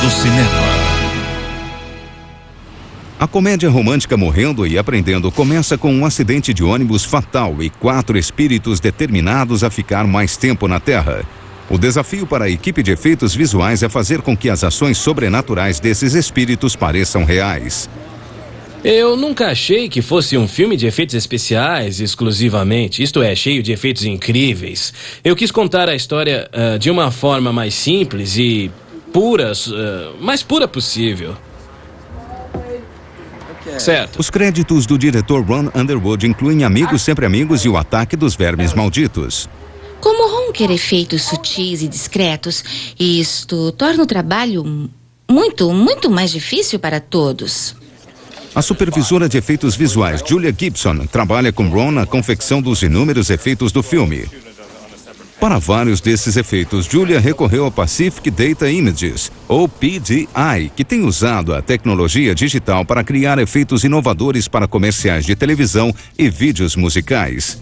do cinema. A comédia romântica Morrendo e Aprendendo começa com um acidente de ônibus fatal e 4 espíritos determinados a ficar mais tempo na Terra. O desafio para a equipe de efeitos visuais é fazer com que as ações sobrenaturais desses espíritos pareçam reais. Eu nunca achei que fosse um filme de efeitos especiais exclusivamente, isto é, cheio de efeitos incríveis. Eu quis contar a história de uma forma mais simples e pura, mais pura possível. Certo. Os créditos do diretor Ron Underwood incluem Amigos Sempre Amigos e O Ataque dos Vermes Malditos. Como Ron quer efeitos sutis e discretos, isto torna o trabalho muito mais difícil para todos. A supervisora de efeitos visuais, Julia Gibson, trabalha com Ron na confecção dos inúmeros efeitos do filme. Para vários desses efeitos, Julia recorreu ao Pacific Data Images, ou PDI, que tem usado a tecnologia digital para criar efeitos inovadores para comerciais de televisão e vídeos musicais.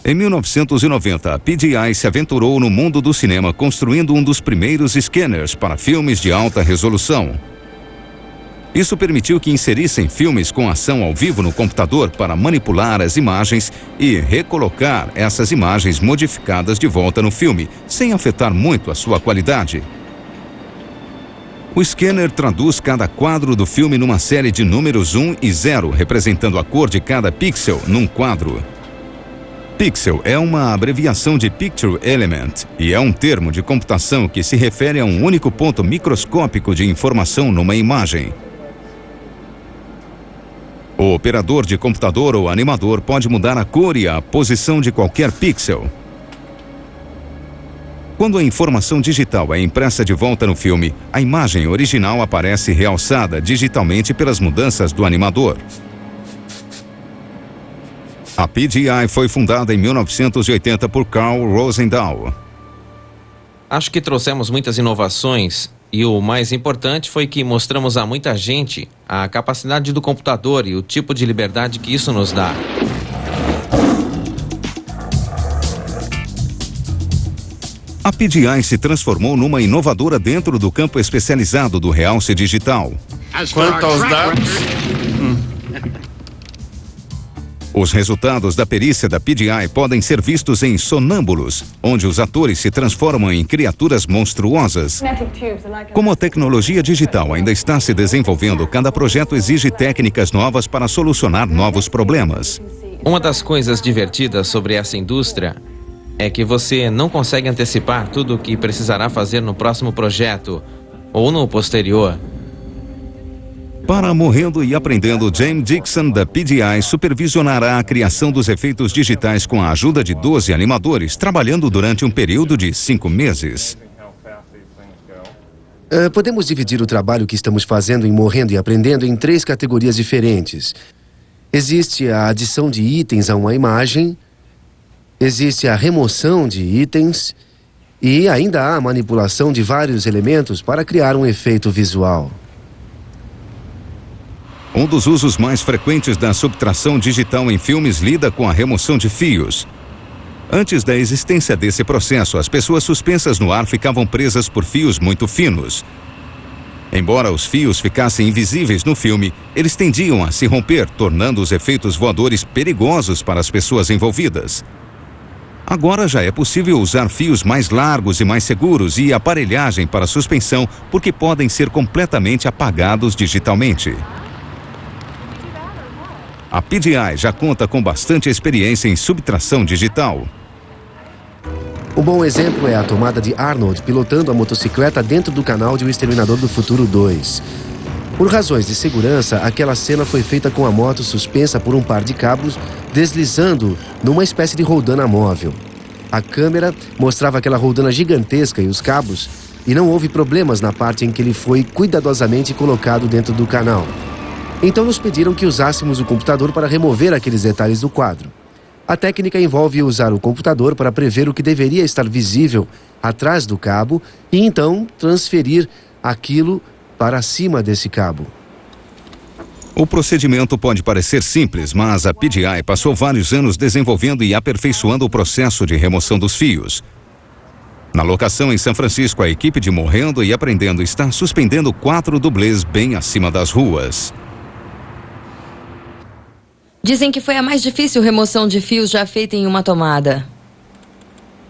Em 1990, a PDI se aventurou no mundo do cinema construindo um dos primeiros scanners para filmes de alta resolução. Isso permitiu que inserissem filmes com ação ao vivo no computador para manipular as imagens e recolocar essas imagens modificadas de volta no filme, sem afetar muito a sua qualidade. O scanner traduz cada quadro do filme numa série de números 1 e 0, representando a cor de cada pixel num quadro. Pixel é uma abreviação de Picture Element e é um termo de computação que se refere a um único ponto microscópico de informação numa imagem. O operador de computador ou animador pode mudar a cor e a posição de qualquer pixel. Quando a informação digital é impressa de volta no filme, a imagem original aparece realçada digitalmente pelas mudanças do animador. A PDI foi fundada em 1980 por Carl Rosendahl. Acho que trouxemos muitas inovações e o mais importante foi que mostramos a muita gente a capacidade do computador e o tipo de liberdade que isso nos dá. A PDI se transformou numa inovadora dentro do campo especializado do realce digital. Quanto aos dados... Os resultados da perícia da PDI podem ser vistos em Sonâmbulos, onde os atores se transformam em criaturas monstruosas. Como a tecnologia digital ainda está se desenvolvendo, cada projeto exige técnicas novas para solucionar novos problemas. Uma das coisas divertidas sobre essa indústria é que você não consegue antecipar tudo o que precisará fazer no próximo projeto ou no posterior. Para Morrendo e Aprendendo, James Dixon, da PDI, supervisionará a criação dos efeitos digitais com a ajuda de 12 animadores, trabalhando durante um período de 5 meses. Podemos dividir o trabalho que estamos fazendo em Morrendo e Aprendendo em 3 categorias diferentes. Existe a adição de itens a uma imagem, existe a remoção de itens e ainda há a manipulação de vários elementos para criar um efeito visual. Um dos usos mais frequentes da subtração digital em filmes lida com a remoção de fios. Antes da existência desse processo, as pessoas suspensas no ar ficavam presas por fios muito finos. Embora os fios ficassem invisíveis no filme, eles tendiam a se romper, tornando os efeitos voadores perigosos para as pessoas envolvidas. Agora já é possível usar fios mais largos e mais seguros e aparelhagem para suspensão, porque podem ser completamente apagados digitalmente. A PDI já conta com bastante experiência em subtração digital. Um bom exemplo é a tomada de Arnold pilotando a motocicleta dentro do canal de O Exterminador do Futuro 2. Por razões de segurança, aquela cena foi feita com a moto suspensa por um par de cabos, deslizando numa espécie de roldana móvel. A câmera mostrava aquela roldana gigantesca e os cabos, e não houve problemas na parte em que ele foi cuidadosamente colocado dentro do canal. Então nos pediram que usássemos o computador para remover aqueles detalhes do quadro. A técnica envolve usar o computador para prever o que deveria estar visível atrás do cabo e então transferir aquilo para cima desse cabo. O procedimento pode parecer simples, mas a PDI passou vários anos desenvolvendo e aperfeiçoando o processo de remoção dos fios. Na locação em São Francisco, a equipe de Morrendo e Aprendendo está suspendendo 4 dublês bem acima das ruas. Dizem que foi a mais difícil remoção de fios já feita em uma tomada.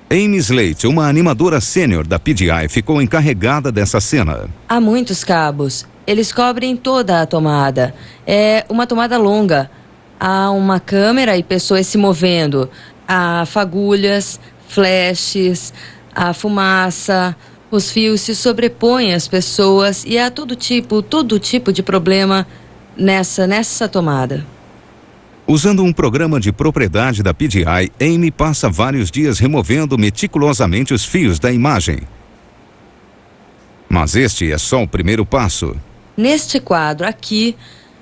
Amy Slate, uma animadora sênior da PGI, ficou encarregada dessa cena. Há muitos cabos. Eles cobrem toda a tomada. É uma tomada longa. Há uma câmera e pessoas se movendo. Há fagulhas, flashes, há fumaça. Os fios se sobrepõem às pessoas e há todo tipo de problema nessa tomada. Usando um programa de propriedade da PGI, Amy passa vários dias removendo meticulosamente os fios da imagem. Mas este é só o primeiro passo. Neste quadro aqui,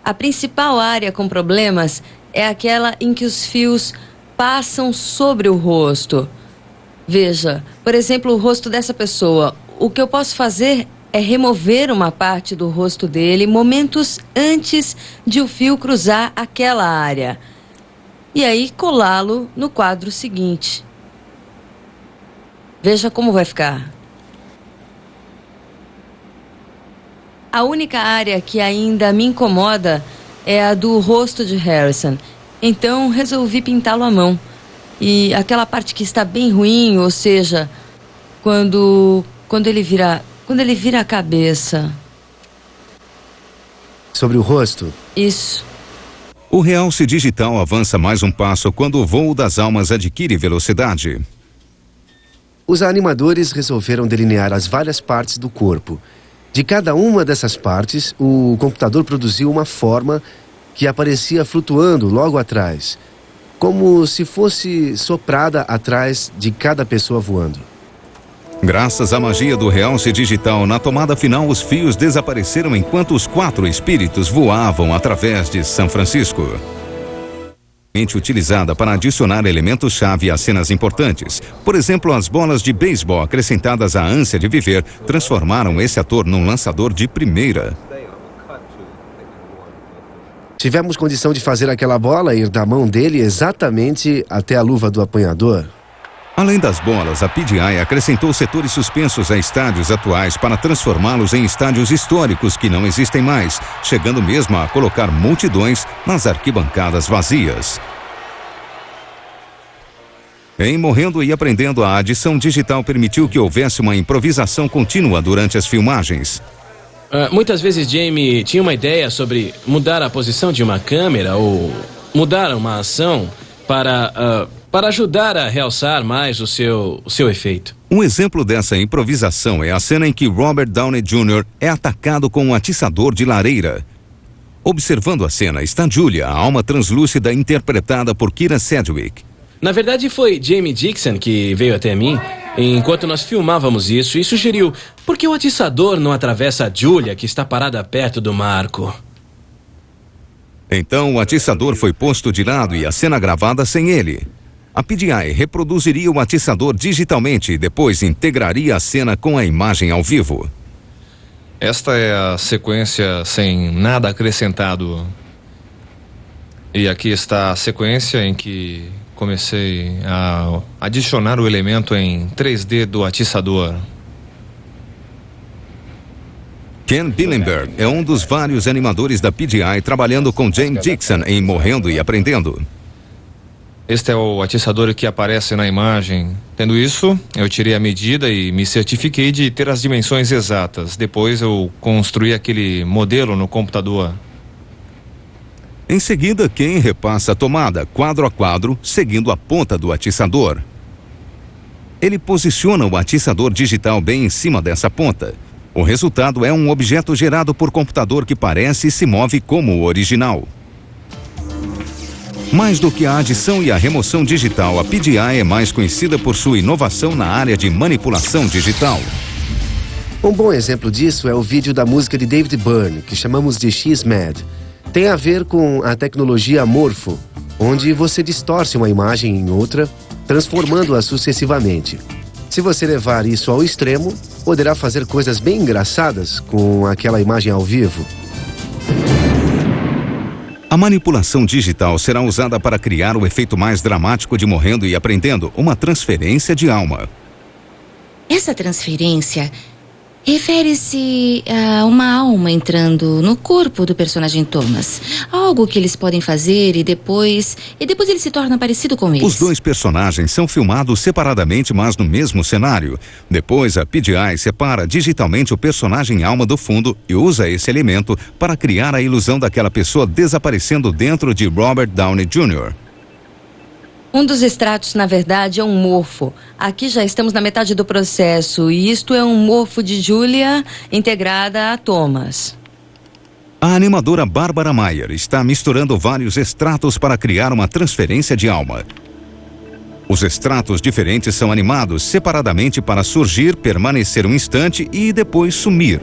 a principal área com problemas é aquela em que os fios passam sobre o rosto. Veja, por exemplo, o rosto dessa pessoa. O que eu posso fazer é remover uma parte do rosto dele momentos antes de o fio cruzar aquela área. E aí colá-lo no quadro seguinte. Veja como vai ficar. A única área que ainda me incomoda é a do rosto de Harrison. Então resolvi pintá-lo à mão. E aquela parte que está bem ruim, ou seja, quando ele vira a cabeça. Sobre o rosto? Isso. O realce digital avança mais um passo quando o voo das almas adquire velocidade. Os animadores resolveram delinear as várias partes do corpo. De cada uma dessas partes, o computador produziu uma forma que aparecia flutuando logo atrás, como se fosse soprada atrás de cada pessoa voando. Graças à magia do realce digital, na tomada final os fios desapareceram enquanto os 4 espíritos voavam através de São Francisco. Utilizada para adicionar elementos-chave a cenas importantes. Por exemplo, as bolas de beisebol acrescentadas à ânsia de viver transformaram esse ator num lançador de primeira. Tivemos condição de fazer aquela bola ir da mão dele exatamente até a luva do apanhador. Além das bolas, a PGI acrescentou setores suspensos a estádios atuais para transformá-los em estádios históricos que não existem mais, chegando mesmo a colocar multidões nas arquibancadas vazias. Em Morrendo e Aprendendo, a adição digital permitiu que houvesse uma improvisação contínua durante as filmagens. Muitas vezes Jamie tinha uma ideia sobre mudar a posição de uma câmera ou mudar uma ação para ajudar a realçar mais o seu efeito. Um exemplo dessa improvisação é a cena em que Robert Downey Jr. é atacado com um atiçador de lareira. Observando a cena está Julia, a alma translúcida interpretada por Kira Sedgwick. Na verdade foi Jamie Dixon que veio até mim enquanto nós filmávamos isso e sugeriu: por que o atiçador não atravessa a Julia, que está parada perto do marco? Então o atiçador foi posto de lado e a cena gravada sem ele. A PGI reproduziria o atiçador digitalmente e depois integraria a cena com a imagem ao vivo. Esta é a sequência sem nada acrescentado. E aqui está a sequência em que comecei a adicionar o elemento em 3D do atiçador. Ken Billenberg é um dos vários animadores da PGI trabalhando com James Dixon em Morrendo e Aprendendo. Este é o atiçador que aparece na imagem. Tendo isso, eu tirei a medida e me certifiquei de ter as dimensões exatas. Depois eu construí aquele modelo no computador. Em seguida, Ken repassa a tomada, quadro a quadro, seguindo a ponta do atiçador. Ele posiciona o atiçador digital bem em cima dessa ponta. O resultado é um objeto gerado por computador que parece e se move como o original. Mais do que a adição e a remoção digital, a PGI é mais conhecida por sua inovação na área de manipulação digital. Um bom exemplo disso é o vídeo da música de David Byrne, que chamamos de She's Mad. Tem a ver com a tecnologia Morpho, onde você distorce uma imagem em outra, transformando-a sucessivamente. Se você levar isso ao extremo, poderá fazer coisas bem engraçadas com aquela imagem ao vivo. A manipulação digital será usada para criar o efeito mais dramático de Morrendo e Aprendendo, uma transferência de alma. Essa transferência refere-se a uma alma entrando no corpo do personagem Thomas. Algo que eles podem fazer e depois ele se torna parecido com eles. Os dois personagens são filmados separadamente, mas no mesmo cenário. Depois, a PGI separa digitalmente o personagem alma do fundo e usa esse elemento para criar a ilusão daquela pessoa desaparecendo dentro de Robert Downey Jr. Um dos extratos, na verdade, é um morfo. Aqui já estamos na metade do processo e isto é um morfo de Julia integrada a Thomas. A animadora Barbara Mayer está misturando vários extratos para criar uma transferência de alma. Os extratos diferentes são animados separadamente para surgir, permanecer um instante e depois sumir.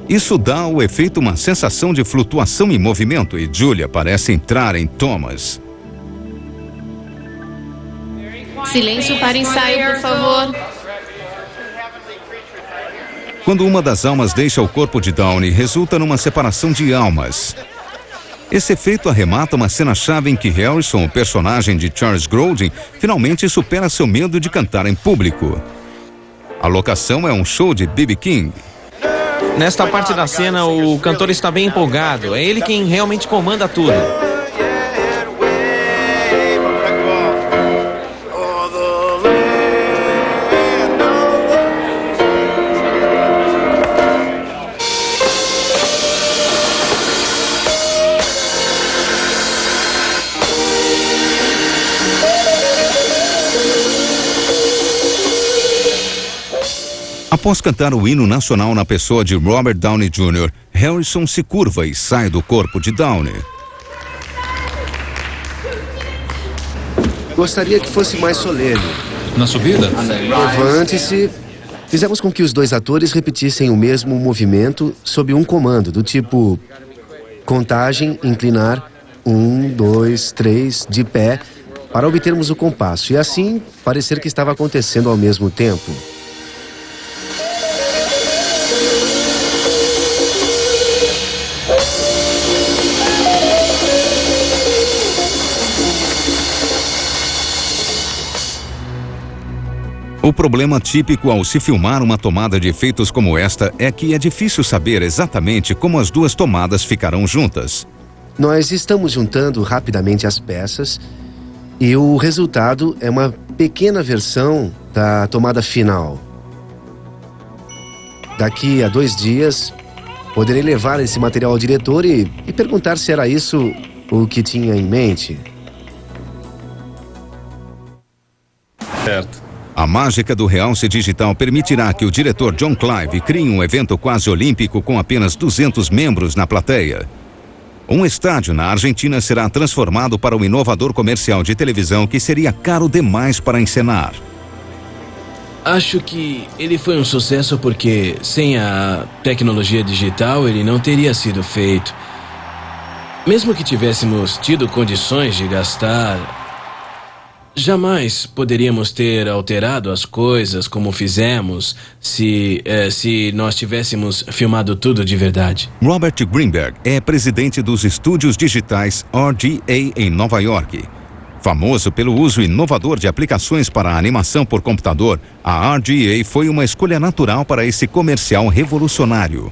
Isso dá ao efeito uma sensação de flutuação e movimento e Julia parece entrar em Thomas. Silêncio para ensaio, por favor. Quando uma das almas deixa o corpo de Downey, resulta numa separação de almas. Esse efeito arremata uma cena-chave em que Harrison, o personagem de Charles Grodin, finalmente supera seu medo de cantar em público. A locação é um show de B.B. King. Nesta parte da cena, o cantor está bem empolgado. É ele quem realmente comanda tudo. Após cantar o hino nacional na pessoa de Robert Downey Jr., Harrison se curva e sai do corpo de Downey. Gostaria que fosse mais solene. Na subida? Levante-se. Fizemos com que os dois atores repetissem o mesmo movimento sob um comando, do tipo contagem, inclinar, 1, 2, 3, de pé, para obtermos o compasso e assim parecer que estava acontecendo ao mesmo tempo. O problema típico ao se filmar uma tomada de efeitos como esta é que é difícil saber exatamente como as duas tomadas ficarão juntas. Nós estamos juntando rapidamente as peças e o resultado é uma pequena versão da tomada final. Daqui a 2 dias, poderei levar esse material ao diretor e perguntar se era isso o que tinha em mente. Certo. A mágica do realce digital permitirá que o diretor John Clive crie um evento quase olímpico com apenas 200 membros na plateia. Um estádio na Argentina será transformado para um inovador comercial de televisão que seria caro demais para encenar. Acho que ele foi um sucesso porque sem a tecnologia digital ele não teria sido feito. Mesmo que tivéssemos tido condições de gastar, jamais poderíamos ter alterado as coisas como fizemos se nós tivéssemos filmado tudo de verdade. Robert Greenberg é presidente dos estúdios digitais RGA em Nova York. Famoso pelo uso inovador de aplicações para a animação por computador, a RGA foi uma escolha natural para esse comercial revolucionário.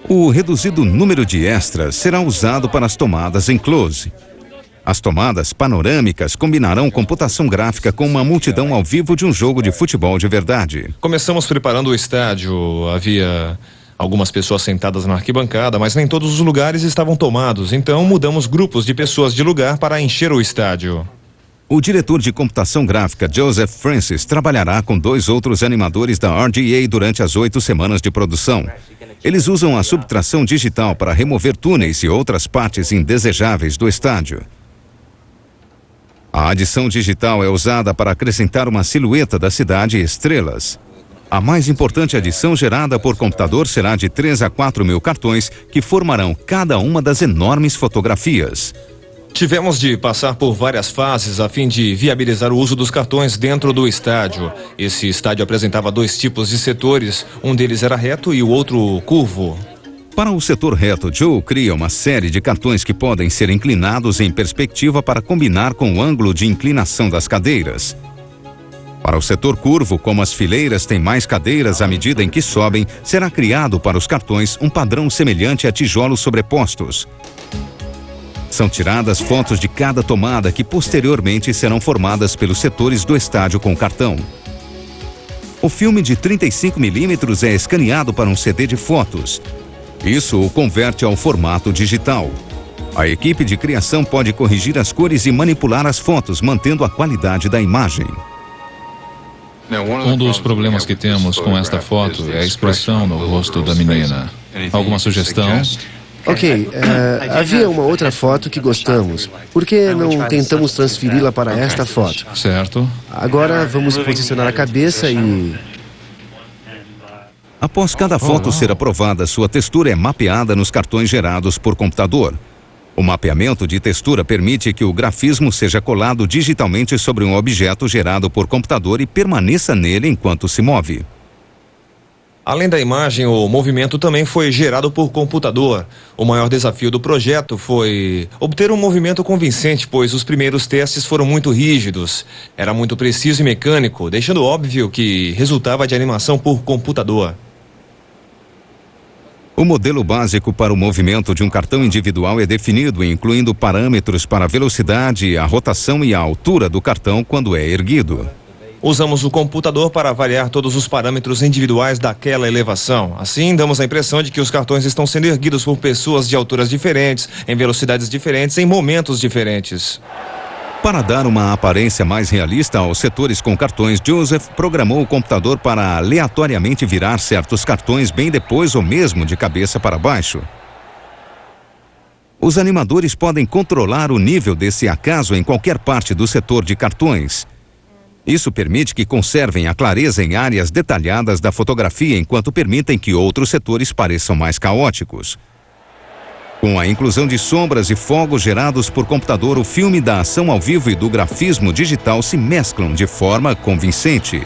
O reduzido número de extras será usado para as tomadas em close. As tomadas panorâmicas combinarão computação gráfica com uma multidão ao vivo de um jogo de futebol de verdade. Começamos preparando o estádio. Havia algumas pessoas sentadas na arquibancada, mas nem todos os lugares estavam tomados. Então mudamos grupos de pessoas de lugar para encher o estádio. O diretor de computação gráfica, Joseph Francis, trabalhará com 2 outros animadores da RGA durante as 8 semanas de produção. Eles usam a subtração digital para remover túneis e outras partes indesejáveis do estádio. A adição digital é usada para acrescentar uma silhueta da cidade e estrelas. A mais importante adição gerada por computador será de 3 a 4 mil cartões que formarão cada uma das enormes fotografias. Tivemos de passar por várias fases a fim de viabilizar o uso dos cartões dentro do estádio. Esse estádio apresentava 2 tipos de setores, um deles era reto e o outro curvo. Para o setor reto, Joe cria uma série de cartões que podem ser inclinados em perspectiva para combinar com o ângulo de inclinação das cadeiras. Para o setor curvo, como as fileiras têm mais cadeiras à medida em que sobem, será criado para os cartões um padrão semelhante a tijolos sobrepostos. São tiradas fotos de cada tomada que posteriormente serão formadas pelos setores do estádio com cartão. O filme de 35mm é escaneado para um CD de fotos. Isso o converte ao formato digital. A equipe de criação pode corrigir as cores e manipular as fotos, mantendo a qualidade da imagem. Um dos problemas que temos com esta foto é a expressão no rosto da menina. Alguma sugestão? Ok, havia uma outra foto que gostamos. Por que não tentamos transferi-la para esta foto? Certo. Agora vamos posicionar a cabeça e... Após cada foto ser aprovada, sua textura é mapeada nos cartões gerados por computador. O mapeamento de textura permite que o grafismo seja colado digitalmente sobre um objeto gerado por computador e permaneça nele enquanto se move. Além da imagem, o movimento também foi gerado por computador. O maior desafio do projeto foi obter um movimento convincente, pois os primeiros testes foram muito rígidos. Era muito preciso e mecânico, deixando óbvio que resultava de animação por computador. O modelo básico para o movimento de um cartão individual é definido, incluindo parâmetros para a velocidade, a rotação e a altura do cartão quando é erguido. Usamos o computador para avaliar todos os parâmetros individuais daquela elevação. Assim, damos a impressão de que os cartões estão sendo erguidos por pessoas de alturas diferentes, em velocidades diferentes, em momentos diferentes. Para dar uma aparência mais realista aos setores com cartões, Joseph programou o computador para aleatoriamente virar certos cartões bem depois ou mesmo de cabeça para baixo. Os animadores podem controlar o nível desse acaso em qualquer parte do setor de cartões. Isso permite que conservem a clareza em áreas detalhadas da fotografia, enquanto permitem que outros setores pareçam mais caóticos. Com a inclusão de sombras e fogos gerados por computador, o filme da ação ao vivo e do grafismo digital se mesclam de forma convincente.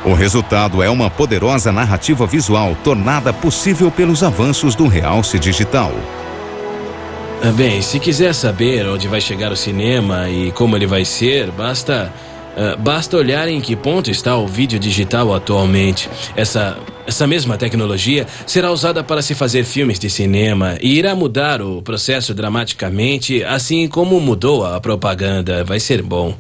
O resultado é uma poderosa narrativa visual, tornada possível pelos avanços do realce digital. Bem, se quiser saber onde vai chegar o cinema e como ele vai ser, basta olhar em que ponto está o vídeo digital atualmente. Essa mesma tecnologia será usada para se fazer filmes de cinema e irá mudar o processo dramaticamente, assim como mudou a propaganda. Vai ser bom.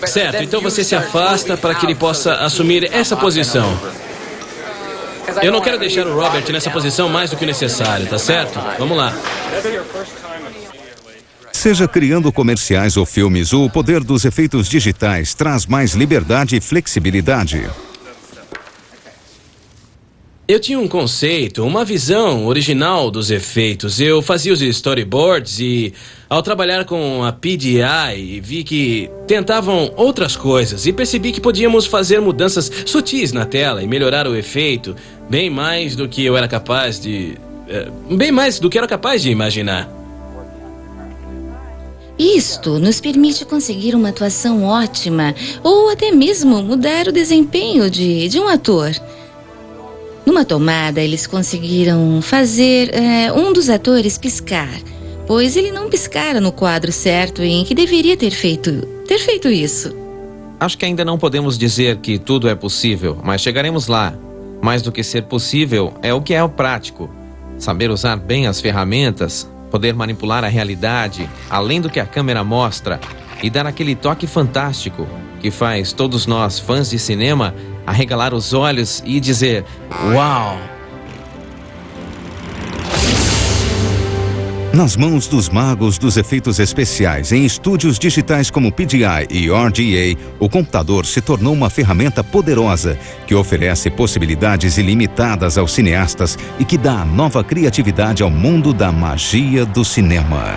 Certo, então você se afasta para que ele possa assumir essa posição. Eu não quero deixar o Robert nessa posição mais do que o necessário, tá certo? Vamos lá. Seja criando comerciais ou filmes, o poder dos efeitos digitais traz mais liberdade e flexibilidade. Eu tinha um conceito, uma visão original dos efeitos. Eu fazia os storyboards e, ao trabalhar com a PDI, vi que tentavam outras coisas e percebi que podíamos fazer mudanças sutis na tela e melhorar o efeito bem mais do que eu era capaz de... bem mais do que era capaz de imaginar. Isto nos permite conseguir uma atuação ótima ou até mesmo mudar o desempenho de um ator. Numa tomada, eles conseguiram fazer um dos atores piscar, pois ele não piscara no quadro certo em que deveria ter feito isso. Acho que ainda não podemos dizer que tudo é possível, mas chegaremos lá. Mais do que ser possível, é o que é o prático. Saber usar bem as ferramentas, poder manipular a realidade, além do que a câmera mostra, e dar aquele toque fantástico que faz todos nós, fãs de cinema, arregalar os olhos e dizer: uau! Nas mãos dos magos dos efeitos especiais, em estúdios digitais como PDI e RGA, o computador se tornou uma ferramenta poderosa que oferece possibilidades ilimitadas aos cineastas e que dá nova criatividade ao mundo da magia do cinema.